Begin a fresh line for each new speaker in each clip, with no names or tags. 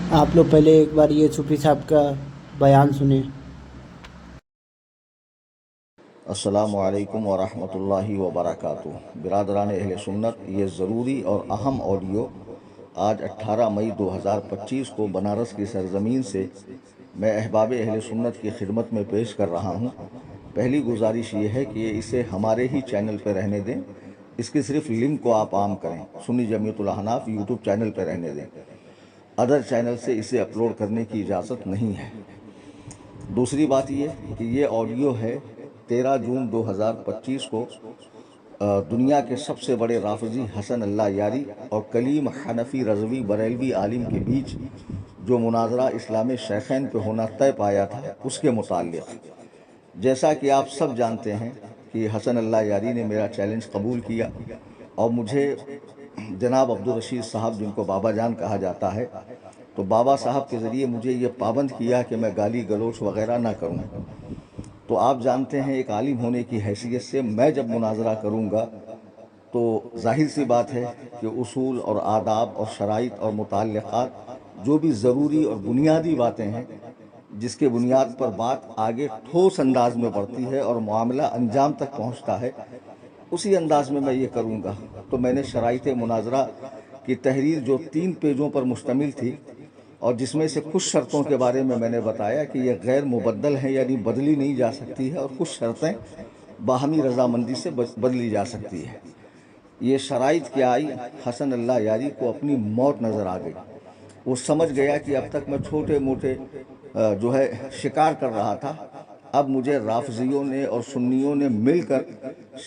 آپ لوگ پہلے ایک بار یہ صوفی صاحب کا بیان سنیں۔
السلام علیکم ورحمۃ اللہ وبرکاتہ۔ برادران اہل سنت، یہ ضروری اور اہم آڈیو آج 18 مئی 2025 کو بنارس کی سرزمین سے میں احباب اہل سنت کی خدمت میں پیش کر رہا ہوں۔ پہلی گزارش یہ ہے کہ اسے ہمارے ہی چینل پہ رہنے دیں، اس کی صرف لنک کو آپ عام کریں، سنی جمعیت الاحناف یوٹیوب چینل پہ رہنے دیں، ادر چینل سے اسے اپلوڈ کرنے کی اجازت نہیں ہے۔ دوسری بات یہ کہ یہ آڈیو ہے 13 جون 2025 کو دنیا کے سب سے بڑے رافضی حسن اللہ یاری اور کلیم حنفی رضوی بریلوی عالم کے بیچ جو مناظرہ اسلام شیخین پہ ہونا طے پایا تھا اس کے متعلق۔ جیسا کہ آپ سب جانتے ہیں کہ حسن اللہ یاری نے میرا چیلنج قبول کیا اور مجھے جناب عبدالرشید صاحب، جن کو بابا جان کہا جاتا ہے، تو بابا صاحب کے ذریعے مجھے یہ پابند کیا کہ میں گالی گلوچ وغیرہ نہ کروں۔ تو آپ جانتے ہیں ایک عالم ہونے کی حیثیت سے میں جب مناظرہ کروں گا تو ظاہر سی بات ہے کہ اصول اور آداب اور شرائط اور متعلقات جو بھی ضروری اور بنیادی باتیں ہیں، جس کے بنیاد پر بات آگے ٹھوس انداز میں بڑھتی ہے اور معاملہ انجام تک پہنچتا ہے، اسی انداز میں یہ کروں گا۔ تو میں نے شرائط مناظرہ کی تحریر جو 3 پیجوں پر مشتمل تھی اور جس میں سے کچھ شرطوں کے بارے میں نے بتایا کہ یہ غیر مبدل ہیں، یعنی بدلی نہیں جا سکتی ہے، اور کچھ شرطیں باہمی رضامندی سے بدلی جا سکتی ہے۔ یہ شرائط کیا آئی، حسن اللہ یاری کو اپنی موت نظر آ گئی۔ وہ سمجھ گیا کہ اب تک میں چھوٹے موٹے شکار کر رہا تھا، اب مجھے رافضیوں نے اور سنیوں نے مل کر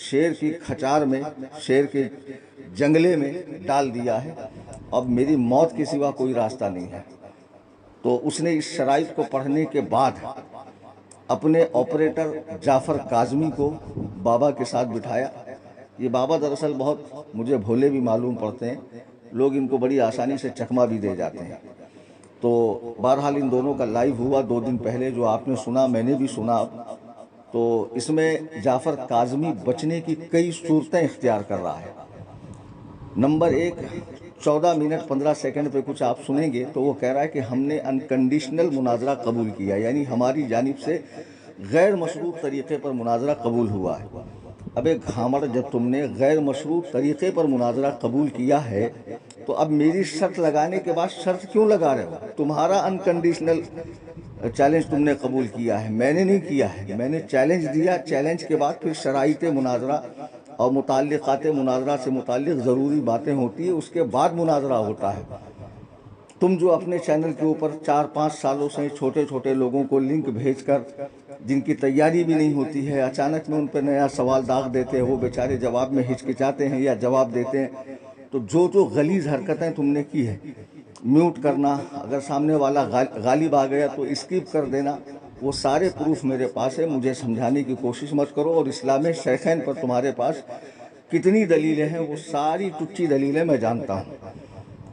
شیر کی کھچار میں، شیر کے جنگلے میں ڈال دیا ہے، اب میری موت کے سوا کوئی راستہ نہیں ہے۔ تو اس نے اس شرائط کو پڑھنے کے بعد اپنے آپریٹر جعفر کاظمی کو بابا کے ساتھ بٹھایا۔ یہ بابا دراصل بہت مجھے بھولے بھی معلوم پڑتے ہیں، لوگ ان کو بڑی آسانی سے چکمہ بھی دے جاتے ہیں۔ تو بہرحال ان دونوں کا لائیو ہوا 2 دن پہلے، جو آپ نے سنا، میں نے بھی سنا۔ تو اس میں جعفر کاظمی بچنے کی کئی صورتیں اختیار کر رہا ہے۔ نمبر 1، 14 منٹ 15 سیکنڈ پہ کچھ آپ سنیں گے تو وہ کہہ رہا ہے کہ ہم نے انکنڈیشنل مناظرہ قبول کیا، یعنی ہماری جانب سے غیر مشروط طریقے پر مناظرہ قبول ہوا ہے۔ اب ایک گھامڑ، جب تم نے غیر مشروط طریقے پر مناظرہ قبول کیا ہے تو اب میری شرط لگانے کے بعد شرط کیوں لگا رہے ہو؟ تمہارا انکنڈیشنل چیلنج تم نے قبول کیا ہے، میں نے نہیں کیا ہے۔ میں نے چیلنج دیا، چیلنج کے بعد پھر شرائط مناظرہ اور متعلقات مناظرہ سے متعلق ضروری باتیں ہوتی ہیں، اس کے بعد مناظرہ ہوتا ہے۔ تم جو اپنے چینل کے اوپر 4-5 سالوں سے چھوٹے چھوٹے لوگوں کو لنک بھیج کر، جن کی تیاری بھی نہیں ہوتی ہے، اچانک میں ان پہ نیا سوال داغ دیتے ہیں، وہ بیچارے جواب میں ہچکچاتے ہیں یا جواب دیتے ہیں، تو جو غلیظ حرکتیں تم نے کی ہے، میوٹ کرنا، اگر سامنے والا غالب آ گیا تو اسکپ کر دینا، وہ سارے پروف میرے پاس ہے۔ مجھے سمجھانے کی کوشش مت کرو، اور اسلام شیخین پر تمہارے پاس کتنی دلیلیں ہیں وہ ساری ٹچی دلیلیں میں جانتا ہوں۔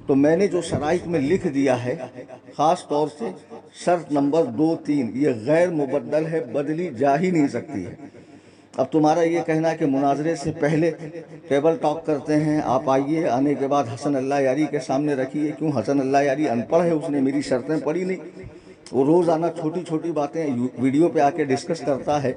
تو میں نے جو شرائط میں لکھ دیا ہے، خاص طور سے شرط نمبر 2، 3، یہ غیر مبدل ہے، بدلی جا ہی نہیں سکتی ہے۔ اب تمہارا یہ کہنا کہ مناظرے سے پہلے ٹیبل ٹاک کرتے ہیں، آپ آئیے، آنے کے بعد حسن اللہ یاری کے سامنے رکھیے، کیوں؟ حسن اللہ یاری ان پڑھ ہے، اس نے میری شرطیں پڑھی نہیں۔ وہ روزانہ چھوٹی چھوٹی باتیں ویڈیو پہ آ کے ڈسکس کرتا ہے،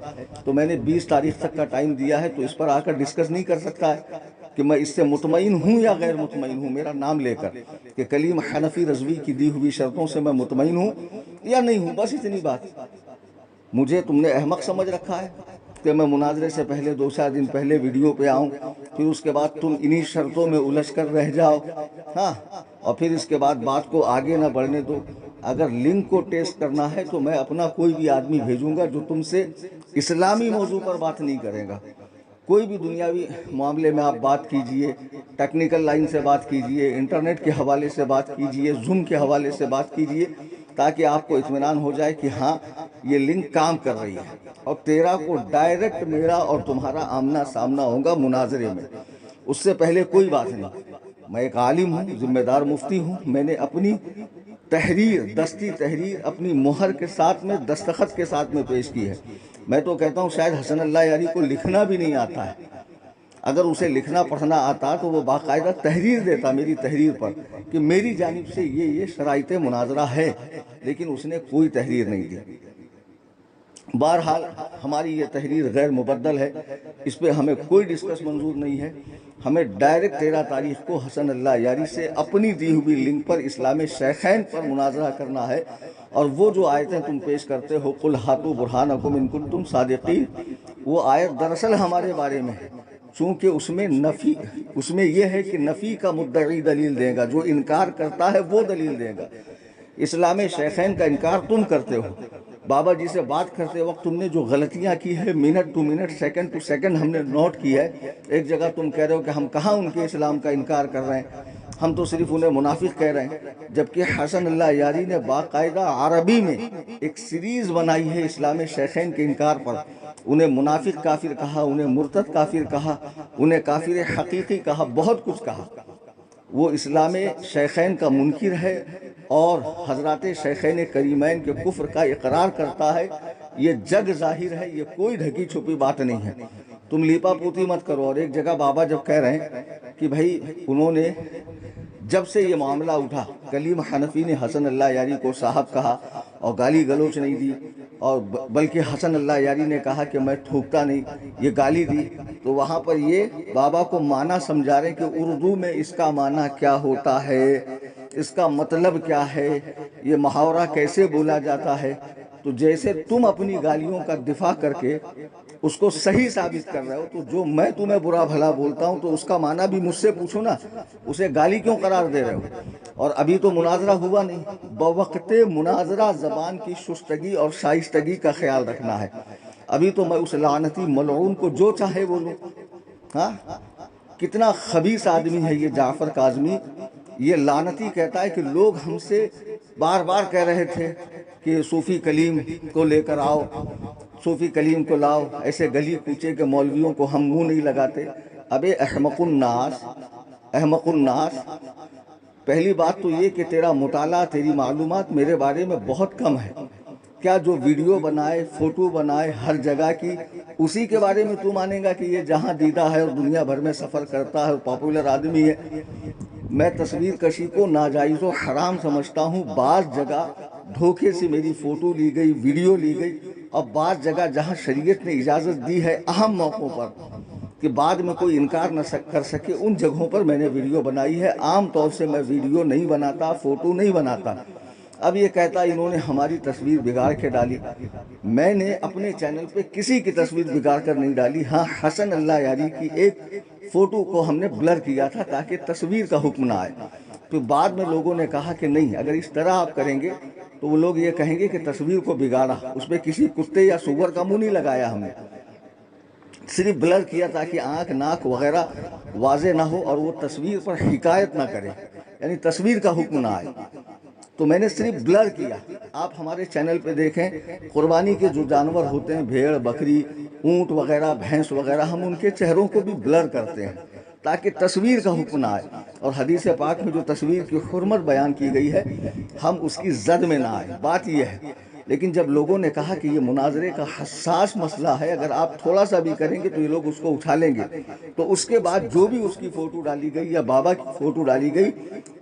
تو میں نے 20 تاریخ تک کا ٹائم دیا ہے، تو اس پر آ کر ڈسکس نہیں کر سکتا ہے کہ میں اس سے مطمئن ہوں یا غیر مطمئن ہوں، میرا نام لے کر کہ کلیم حنفی رضوی کی دی ہوئی شرطوں سے میں مطمئن ہوں یا نہیں ہوں، بس اتنی بات۔ مجھے تم نے احمق سمجھ رکھا ہے کہ میں مناظرے سے پہلے 2-4 دن پہلے ویڈیو پہ آؤں، پھر اس کے بعد تم انہی شرطوں میں الجھ کر رہ جاؤ، ہاں، اور پھر اس کے بعد بات کو آگے نہ بڑھنے دو۔ اگر لنک کو ٹیسٹ کرنا ہے تو میں اپنا کوئی بھی آدمی بھیجوں گا جو تم سے اسلامی موضوع پر بات نہیں کرے گا۔ کوئی بھی دنیاوی معاملے میں آپ بات کیجئے، ٹیکنیکل لائن سے بات کیجئے، انٹرنیٹ کے حوالے سے بات کیجئے، زوم کے حوالے سے بات کیجئے، تاکہ آپ کو اطمینان ہو جائے کہ ہاں یہ لنک کام کر رہی ہے۔ اور 13 کو ڈائریکٹ میرا اور تمہارا آمنا سامنا ہوگا مناظرے میں، اس سے پہلے کوئی بات نہیں۔ میں ایک عالم ہوں، ذمہ دار مفتی ہوں، میں نے اپنی تحریر، دستی تحریر اپنی مہر کے ساتھ میں، دستخط کے ساتھ میں پیش کی ہے۔ میں تو کہتا ہوں شاید حسن اللہ یاری کو لکھنا بھی نہیں آتا ہے، اگر اسے لکھنا پڑھنا آتا تو وہ باقاعدہ تحریر دیتا میری تحریر پر کہ میری جانب سے یہ شرائط مناظرہ ہے، لیکن اس نے کوئی تحریر نہیں دی۔ بہرحال ہماری یہ تحریر غیر مبدل ہے، اس پہ ہمیں کوئی ڈسکس منظور نہیں ہے۔ ہمیں ڈائریکٹ 13 تاریخ کو حسن اللہ یاری سے اپنی دی ہوئی لنک پر اسلام شیخین پر مناظرہ کرنا ہے، اور وہ جو آیتیں تم پیش کرتے ہو قل ہاتوا برہانکم ان کنتم صادقین، وہ آیت دراصل ہمارے بارے میں ہے، چونکہ اس میں یہ ہے کہ نفی کا مدعی دلیل دے گا، جو انکار کرتا ہے وہ دلیل دے گا۔ اسلام شیخین کا انکار تم کرتے ہو، بابا جی سے بات کرتے وقت تم نے جو غلطیاں کی ہے minute to minute second to second ہم نے نوٹ کی ہے۔ ایک جگہ تم کہہ رہے ہو کہ ہم کہاں ان کے اسلام کا انکار کر رہے ہیں، ہم تو صرف انہیں منافق کہہ رہے ہیں، جبکہ حسن اللہ یاری نے باقاعدہ عربی میں ایک سیریز بنائی ہے اسلام شیخین کے انکار پر۔ انہیں منافق کافر کہا، انہیں مرتد کافر کہا، انہیں کافر حقیقی کہا، بہت کچھ کہا۔ وہ اسلام شیخین کا منکر ہے اور حضرات شیخین کریمین کے کفر کا اقرار کرتا ہے، یہ جگ ظاہر ہے، یہ کوئی ڈھکی چھپی بات نہیں ہے۔ تم لیپا پوتی مت کرو۔ اور ایک جگہ بابا جب کہہ رہے ہیں کہ بھائی انہوں نے جب سے یہ معاملہ اٹھا، کلیم حنفی نے حسن اللہ یاری کو صاحب کہا اور گالی گلوچ نہیں دی، اور بلکہ حسن اللہ یاری نے کہا کہ میں تھوکتا نہیں، یہ گالی دی، تو وہاں پر یہ بابا کو معنی سمجھا رہے ہیں کہ اردو میں اس کا معنی کیا ہوتا ہے، اس کا مطلب کیا ہے، یہ محاورہ کیسے بولا جاتا ہے۔ تو جیسے تم اپنی گالیوں کا دفاع کر کے اس کو صحیح ثابت کر رہے ہو، تو جو میں تمہیں برا بھلا بولتا ہوں تو اس کا معنی بھی مجھ سے پوچھو نا، اسے گالی کیوں قرار دے رہے ہو؟ اور ابھی تو مناظرہ ہوا نہیں، بوقت مناظرہ زبان کی شستگی اور شائستگی کا خیال رکھنا ہے۔ ابھی تو میں اس لعنتی ملعون کو جو چاہے بولوں۔ ہاں، کتنا خبیث آدمی ہے یہ جعفر کاظمی۔ یہ لعنتی کہتا ہے کہ لوگ ہم سے بار بار کہہ رہے تھے کہ صوفی کلیم کو لے کر آؤ، صوفی کلیم کو لاؤ، ایسے گلی کوچے کے مولویوں کو ہم منہ نہیں لگاتے۔ ابے احمق الناس، احمق الناس، پہلی بات تو یہ کہ تیرا مطالعہ، تیری معلومات میرے بارے میں بہت کم ہے۔ کیا جو ویڈیو بنائے، فوٹو بنائے ہر جگہ کی، اسی کے بارے میں تو مانے گا کہ یہ جہاں دیدہ ہے اور دنیا بھر میں سفر کرتا ہے اور پاپولر آدمی ہے؟ میں تصویر کشی کو ناجائز و حرام سمجھتا ہوں۔ بعض جگہ دھوکے سے میری فوٹو لی گئی، ویڈیو لی گئی، اور بعض جگہ جہاں شریعت نے اجازت دی ہے اہم موقعوں پر کہ بعد میں کوئی انکار نہ کر سکے، ان جگہوں پر میں نے ویڈیو بنائی ہے۔ عام طور سے میں ویڈیو نہیں بناتا، فوٹو نہیں بناتا۔ اب یہ کہتا انہوں نے ہماری تصویر بگاڑ کے ڈالی، میں نے اپنے چینل پہ کسی کی تصویر بگاڑ کر نہیں ڈالی۔ ہاں، حسن اللہ یاری کی ایک فوٹو کو ہم نے بلر کیا تھا تاکہ تصویر کا حکم نہ آئے۔ تو بعد میں لوگوں نے کہا کہ نہیں، اگر اس طرح آپ کریں گے تو وہ لوگ یہ کہیں گے کہ تصویر کو بگاڑا، اس پہ کسی کتے یا سور کا منہ نہیں لگایا ہم نے، صرف بلر کیا تاکہ آنکھ ناک وغیرہ واضح نہ ہو اور وہ تصویر پر حکایت نہ کرے، یعنی تصویر کا حکم نہ آئے، تو میں نے صرف بلر کیا۔ آپ ہمارے چینل پہ دیکھیں، قربانی کے جو جانور ہوتے ہیں، بھیڑ، بکری، اونٹ وغیرہ، بھینس وغیرہ، ہم ان کے چہروں کو بھی بلر کرتے ہیں تاکہ تصویر کا حکم نہ آئے، اور حدیث پاک میں جو تصویر کی حرمت بیان کی گئی ہے ہم اس کی زد میں نہ آئے، بات یہ ہے۔ لیکن جب لوگوں نے کہا کہ یہ مناظرے کا حساس مسئلہ ہے، اگر آپ تھوڑا سا بھی کریں گے تو یہ لوگ اس کو اٹھا لیں گے، تو اس کے بعد جو بھی اس کی فوٹو ڈالی گئی یا بابا کی فوٹو ڈالی گئی،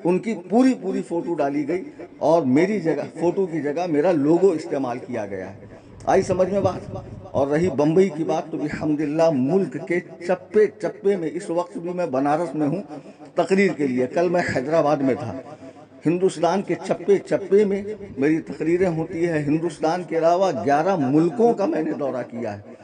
ان کی پوری فوٹو ڈالی گئی اور میری جگہ فوٹو کی جگہ میرا لوگو استعمال کیا گیا ہے۔ آئی سمجھ میں بات؟ اور رہی بمبئی کی بات، تو الحمدللہ ملک کے چپے چپے میں، اس وقت بھی میں بنارس میں ہوں تقریر کے لیے، کل میں حیدرآباد میں تھا، ہندوستان کے چپے چپے میں میری تقریریں ہوتی ہے۔ ہندوستان کے علاوہ 11 ملکوں کا میں نے دورہ کیا ہے۔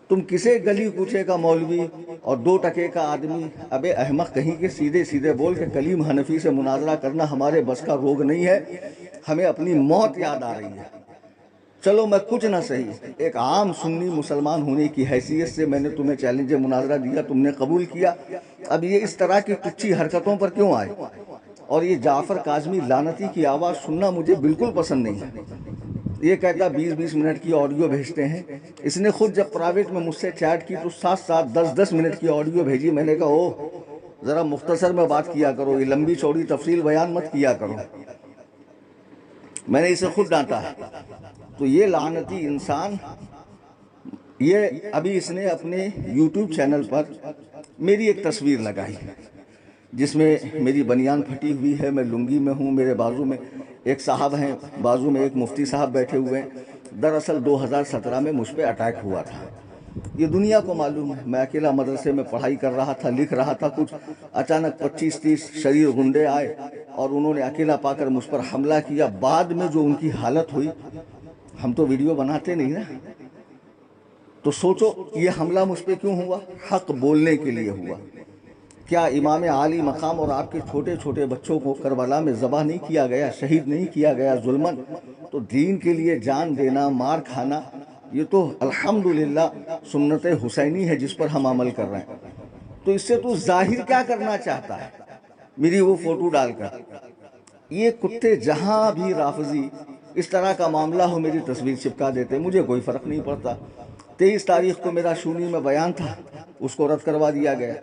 تم کسے گلی کوچے کا مولوی اور 2 ٹکے کا آدمی، ابے احمق کہیں کے، سیدھے سیدھے بول کے کلیم حنفی سے مناظرہ کرنا ہمارے بس کا روگ نہیں ہے، ہمیں اپنی موت یاد آ رہی ہے۔ چلو میں کچھ نہ صحیح، ایک عام سنی مسلمان ہونے کی حیثیت سے میں نے تمہیں چیلنج مناظرہ دیا، تم نے قبول کیا۔ اب یہ اس طرح کی ٹچی حرکتوں پر کیوں آئے؟ اور یہ جعفر کاظمی لعنتی کی آواز سننا مجھے بالکل پسند نہیں ہے۔ یہ کہتا 20-20 منٹ کی آڈیو بھیجتے ہیں، اس نے خود جب پرائیویٹ میں مجھ سے چیٹ کی تو 7-7 10-10 منٹ کی آڈیو بھیجی۔ میں نے کہا اوہ، ذرا مختصر میں بات کیا کرو، یہ لمبی چوڑی تفصیل بیان مت کیا کرو۔ میں نے اسے خود ڈانٹا ہے۔ تو یہ لعنتی انسان، یہ ابھی اس نے اپنے یوٹیوب چینل پر میری ایک تصویر لگائی جس میں میری بنیان پھٹی ہوئی ہے، میں لنگی میں ہوں، میرے بازو میں ایک صاحب ہیں، بازو میں ایک مفتی صاحب بیٹھے ہوئے ہیں۔ دراصل 2017 میں مجھ پہ اٹیک ہوا تھا، یہ دنیا کو معلوم ہے۔ میں اکیلا مدرسے میں پڑھائی کر رہا تھا، لکھ رہا تھا کچھ، اچانک 25-30 شریر غنڈے آئے اور انہوں نے اکیلا پا کر مجھ پر حملہ کیا۔ بعد میں جو ان کی حالت ہوئی، ہم تو ویڈیو بناتے نہیں نا، تو سوچو یہ حملہ مجھ پہ کیوں ہوا؟ حق بولنے کے لیے ہوا۔ کیا امام عالی مقام اور آپ کے چھوٹے چھوٹے بچوں کو کربلا میں ذبح نہیں کیا گیا، شہید نہیں کیا گیا ظلماً؟ تو دین کے لیے جان دینا، مار کھانا، یہ تو الحمدللہ سنت حسینی ہے جس پر ہم عمل کر رہے ہیں۔ تو اس سے تو ظاہر کیا کرنا چاہتا ہے میری وہ فوٹو ڈال کر؟ یہ کتے جہاں بھی رافضی اس طرح کا معاملہ ہو میری تصویر چپکا دیتے، مجھے کوئی فرق نہیں پڑتا۔ 23 تاریخ کو میرا شونی میں بیان تھا، اس کو رد کروا دیا گیا۔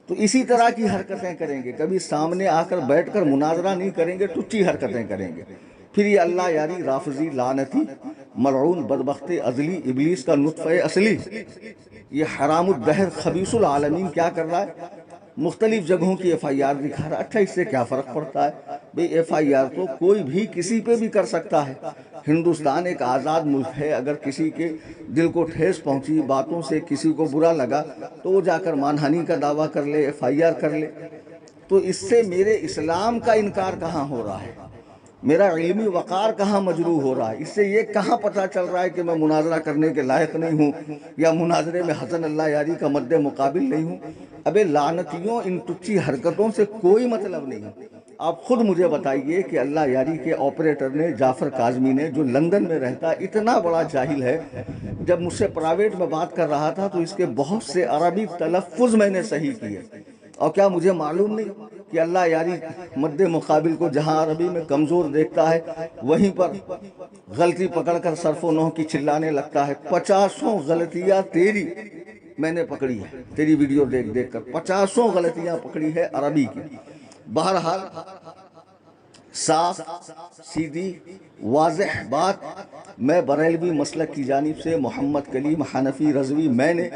تو اسی طرح کی حرکتیں کریں گے، کبھی سامنے آ کر بیٹھ کر مناظرہ نہیں کریں گے، ٹچی حرکتیں کریں گے۔ پھر یہ اللہ یاری رافضی لعنتی ملعون بدبخت ازلی ابلیس کا نطفہ اصلی، یہ حرام الدہر خبیث العالمین کیا کر رہا ہے؟ مختلف جگہوں کی ایف آئی آر دکھا رہا ہے۔ اچھا اس سے کیا فرق پڑتا ہے بھئی؟ ایف آئی آر تو کوئی بھی کسی پہ بھی کر سکتا ہے۔ ہندوستان ایک آزاد ملک ہے، اگر کسی کے دل کو ٹھیس پہنچی، باتوں سے کسی کو برا لگا تو وہ جا کر مانہانی کا دعویٰ کر لے، ایف آئی آر کر لے۔ تو اس سے میرے اسلام کا انکار کہاں ہو رہا ہے؟ میرا علمی وقار کہاں مجروح ہو رہا ہے؟ اس سے یہ کہاں پتہ چل رہا ہے کہ میں مناظرہ کرنے کے لائق نہیں ہوں یا مناظرے میں حسن اللہ یاری کا مد مقابل نہیں ہوں؟ ابے لعنتیوں، ان ٹچی حرکتوں سے کوئی مطلب نہیں ہے۔ آپ خود مجھے بتائیے کہ اللہ یاری کے آپریٹر نے، جعفر کاظمی نے، جو لندن میں رہتا ہے، اتنا بڑا جاہل ہے، جب مجھ سے پرائیویٹ میں بات کر رہا تھا تو اس کے بہت سے عربی تلفظ میں نے صحیح کیے، اور کیا مجھے معلوم نہیں کہ اللہ یاری مد مقابل کو جہاں عربی میں کمزور دیکھتا ہے وہیں پر غلطی پکڑ کر صرف و نحو کی چلانے لگتا ہے۔ 50 غلطیاں تیری میں نے پکڑی ہے، تیری ویڈیو دیکھ دیکھ کر 50 غلطیاں پکڑی ہے عربی کی۔ بہرحال صاف سیدھی واضح بات، میں بریلوی مسلک کی جانب سے محمد کلیم حنفی رضوی، میں نے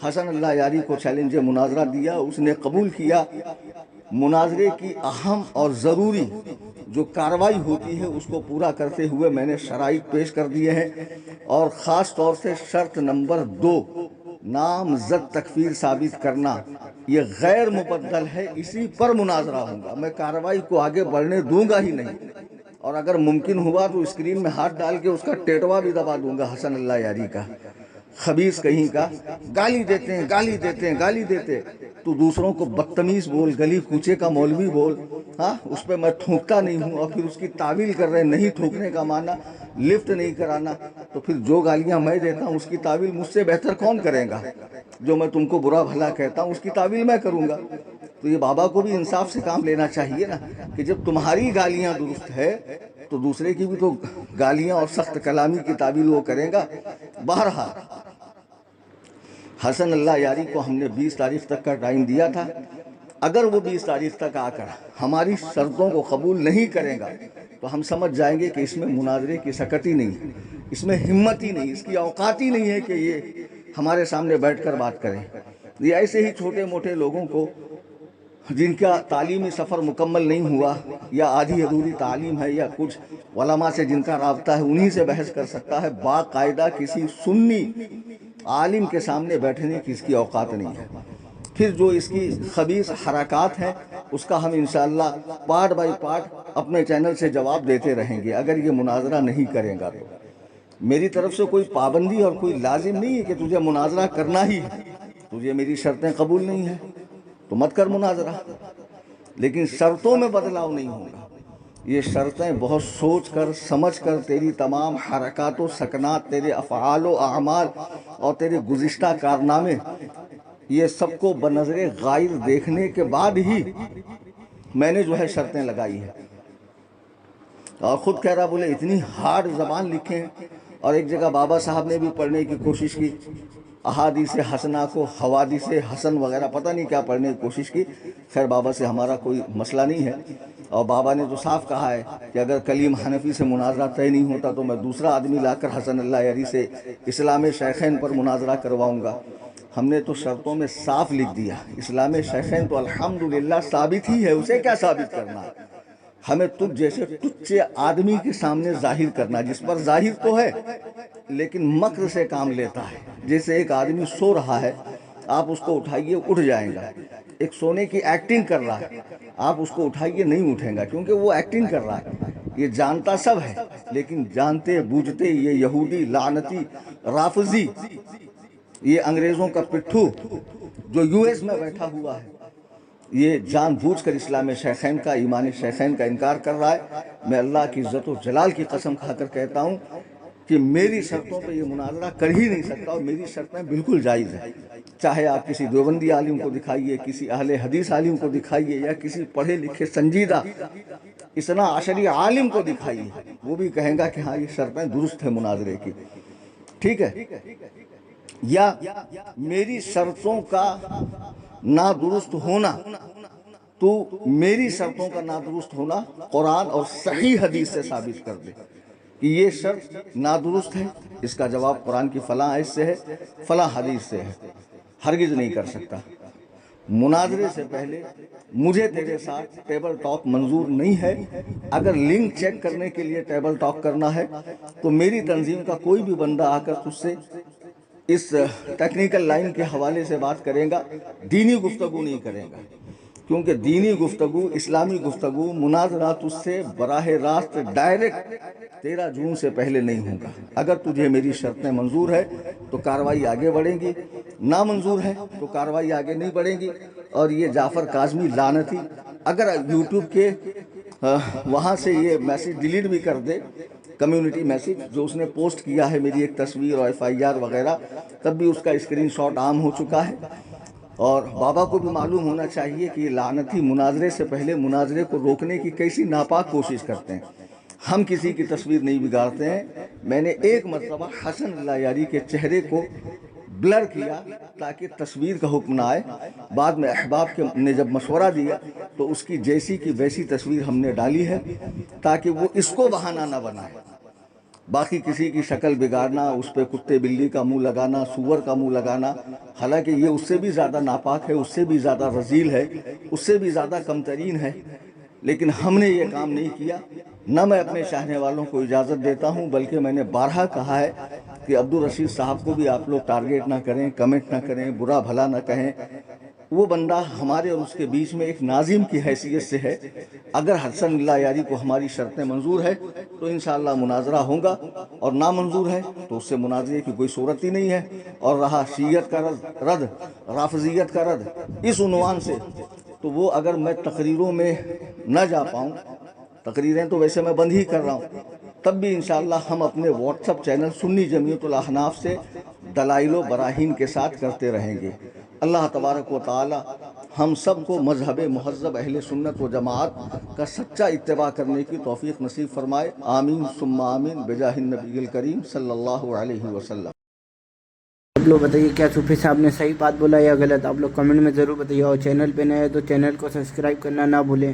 حسن اللہ یاری کو چیلنج مناظرہ دیا، اس نے قبول کیا۔ مناظرے کی اہم اور ضروری جو کارروائی ہوتی ہے اس کو پورا کرتے ہوئے میں نے شرائط پیش کر دیے ہیں، اور خاص طور سے شرط نمبر 2، نامزد تکفیر ثابت کرنا، یہ غیر مبدل ہے، اسی پر مناظرہ ہوگا، میں کارروائی کو آگے بڑھنے دوں گا ہی نہیں، اور اگر ممکن ہوا تو اسکرین میں ہاتھ ڈال کے اس کا ٹیٹوا بھی دبا دوں گا حسن اللہ یاری کا، خبیث کہیں کا۔ گالی دیتے ہیں، گالی دیتے ہیں، گالی دیتے، تو دوسروں کو بدتمیز بول، گلی کوچے کا مولوی بول، ہاں اس پہ میں ٹھونکتا نہیں ہوں، اور پھر اس کی تعویل کر رہے ہیں، نہیں ٹھونکنے کا معنی لفٹ نہیں کرانا، تو پھر جو گالیاں میں دیتا ہوں اس کی تعویل مجھ سے بہتر کون کرے گا؟ جو میں تم کو برا بھلا کہتا ہوں اس کی تعویل میں کروں گا۔ تو یہ بابا کو بھی انصاف سے کام لینا چاہیے نا، کہ جب تمہاری گالیاں درست ہے تو دوسرے کی بھی تو گالیاں اور سخت کلامی کی تعویل وہ کرے گا۔ بہرحال حسن اللہ یاری کو ہم نے 20 تاریخ تک کا ٹائم دیا تھا، اگر وہ 20 تاریخ تک آ کر ہماری شرطوں کو قبول نہیں کرے گا تو ہم سمجھ جائیں گے کہ اس میں مناظرے کی سکت ہی نہیں، اس میں ہمت ہی نہیں، اس کی اوقات ہی نہیں ہے کہ یہ ہمارے سامنے بیٹھ کر بات کریں۔ یہ ایسے ہی چھوٹے موٹے لوگوں کو جن کا تعلیمی سفر مکمل نہیں ہوا یا آدھی ادھوری تعلیم ہے یا کچھ علماء سے جن کا رابطہ ہے انہی سے بحث کر سکتا ہے، باقاعدہ کسی سنی عالم کے سامنے بیٹھنے کی اس کی اوقات نہیں ہے۔ پھر جو اس کی خبیث حرکات ہیں اس کا ہم انشاءاللہ پارٹ بائی پارٹ اپنے چینل سے جواب دیتے رہیں گے، اگر یہ مناظرہ نہیں کرے گا تو۔ میری طرف سے کوئی پابندی اور کوئی لازم نہیں ہے کہ تجھے مناظرہ کرنا ہی ہے، تجھے میری شرطیں قبول نہیں ہیں تو مت کر مناظرہ، لیکن شرطوں میں بدلاؤ نہیں ہوگا۔ یہ شرطیں بہت سوچ کر سمجھ کر، تیری تمام حرکات و سکنات، تیرے افعال و اعمال اور تیرے گزشتہ کارنامے، یہ سب کو بنظر غائر دیکھنے کے بعد ہی میں نے جو ہے شرطیں لگائی ہیں۔ اور خود کہہ رہا، بولے اتنی ہارڈ زبان لکھیں، اور ایک جگہ بابا صاحب نے بھی پڑھنے کی کوشش کی، احادیث حسنہ کو حوادث حسن وغیرہ پتہ نہیں کیا پڑھنے کی کوشش کی۔ خیر بابا سے ہمارا کوئی مسئلہ نہیں ہے، اور بابا نے تو صاف کہا ہے کہ اگر کلیم حنفی سے مناظرہ طے نہیں ہوتا تو میں دوسرا آدمی لا کر حسن اللہ یاری سے اسلام شیخین پر مناظرہ کرواؤں گا۔ ہم نے تو شرطوں میں صاف لکھ دیا، اسلام شیخین تو الحمدللہ ثابت ہی ہے، اسے کیا ثابت کرنا ہے؟ ہمیں تجھ جیسے ٹچے آدمی کے سامنے ظاہر کرنا، جس پر ظاہر تو ہے لیکن مکر سے کام لیتا ہے۔ جیسے ایک آدمی سو رہا ہے، آپ اس کو اٹھائیے اٹھ جائیں گا، ایک سونے کی ایکٹنگ کر رہا ہے، آپ اس کو اٹھائیے نہیں اٹھیں گا کیونکہ وہ ایکٹنگ کر رہا ہے۔ یہ جانتا سب ہے لیکن جانتے بوجھتے یہ یہودی لعنتی رافضی، یہ انگریزوں کا پٹھو جو یو ایس میں بیٹھا ہوا ہے، یہ جان بوجھ کر اسلام شیخین کا، ایمان شیخین کا انکار کر رہا ہے۔ میں اللہ کی عزت و جلال کی قسم کھا کر کہتا ہوں کہ میری شرطوں پہ یہ مناظرہ کر ہی نہیں سکتا، اور میری شرطیں بالکل جائز ہیں۔ چاہے آپ کسی دیوبندی عالم کو دکھائیے، کسی اہل حدیث عالم کو دکھائیے، یا کسی پڑھے لکھے سنجیدہ اثنا عشری عالم کو دکھائیے، وہ بھی کہیں گا کہ ہاں یہ شرطیں درست ہیں مناظرے کی، ٹھیک ہے؟ یا میری شرطوں کا نادرست ہونا، تو میری شرطوں کا نادرست ہونا قرآن اور صحیح حدیث سے ثابت کر دے کہ یہ شرط نادرست ہے، اس کا جواب قرآن کی فلاں آیت سے ہے، فلاں حدیث سے ہے۔ ہرگز نہیں کر سکتا۔ مناظرے سے پہلے مجھے تیرے ساتھ ٹیبل ٹاک منظور نہیں ہے۔ اگر لنک چیک کرنے کے لیے ٹیبل ٹاک کرنا ہے تو میری تنظیم کا کوئی بھی بندہ آ کر تجھ سے اس ٹیکنیکل لائن کے حوالے سے بات کرے گا، دینی گفتگو نہیں کرے گا، کیونکہ دینی گفتگو، اسلامی گفتگو، مناظرہ تجھ سے براہ راست ڈائریکٹ 13 جون سے پہلے نہیں ہوگا۔ اگر تجھے میری شرطیں منظور ہے تو کارروائی آگے بڑھیں گی، نامنظور ہے تو کارروائی آگے نہیں بڑھیں گی۔ اور یہ جعفر کاظمی لعنتی اگر یوٹیوب کے وہاں سے یہ میسیج ڈیلیٹ بھی کر دے، کمیونٹی میسیج جو اس نے پوسٹ کیا ہے میری ایک تصویر اور FIR وغیرہ، تب بھی اس کا اسکرین شاٹ عام ہو چکا ہے۔ اور بابا کو بھی معلوم ہونا چاہیے کہ یہ لعنتی مناظرے سے پہلے مناظرے کو روکنے کی کیسی ناپاک کوشش کرتے ہیں۔ ہم کسی کی تصویر نہیں بگاڑتے ہیں۔ میں نے ایک مرتبہ حسن اللہ یاری کے چہرے کو بلر کیا تاکہ تصویر کا حکم نہ آئے، بعد میں احباب نے جب مشورہ دیا تو اس کی جیسی کی ویسی تصویر ہم نے ڈالی ہے تاکہ وہ اس کو بہانہ نہ بنائے۔ باقی کسی کی شکل بگاڑنا، اس پہ کتے بلی کا منہ لگانا، سور کا منہ لگانا، حالانکہ یہ اس سے بھی زیادہ ناپاک ہے، اس سے بھی زیادہ رذیل ہے، اس سے بھی زیادہ کمترین ہے، لیکن ہم نے یہ کام نہیں کیا۔ نہ میں اپنے چاہنے والوں کو اجازت دیتا ہوں، بلکہ میں نے بارہا کہا ہے کہ عبدالرشید صاحب کو بھی آپ لوگ ٹارگیٹ نہ کریں، کمنٹ نہ کریں، برا بھلا نہ کہیں۔ وہ بندہ ہمارے اور اس کے بیچ میں ایک ناظم کی حیثیت سے ہے۔ اگر حسن اللہ یاری کو ہماری شرطیں منظور ہے تو انشاءاللہ مناظرہ ہوگا، اور نامنظور ہے تو اس سے مناظرے کی کوئی صورت ہی نہیں ہے۔ اور رہا شیعت کا رد، رافضیت کا رد اس عنوان سے، تو وہ اگر میں تقریروں میں نہ جا پاؤں، تقریریں تو ویسے میں بند ہی کر رہا ہوں، تب بھی انشاءاللہ ہم اپنے واٹس ایپ چینل سنی جمعیت الاحناف سے دلائل و براہین کے ساتھ کرتے رہیں گے۔ اللہ تبارک و تعالی ہم سب کو مذہب مہذب اہل سنت و جماعت کا سچا اتباع کرنے کی توفیق نصیب فرمائے، آمین ثم آمین، بجاہ النبی الکریم صلی اللہ علیہ وسلم۔
آپ لوگ بتائیے کیا صوفی صاحب نے صحیح بات بولا یا غلط؟ آپ لوگ کمنٹ میں ضرور بتائیے، اور چینل پہ نئے ہیں تو چینل کو سبسکرائب کرنا نہ بھولیں۔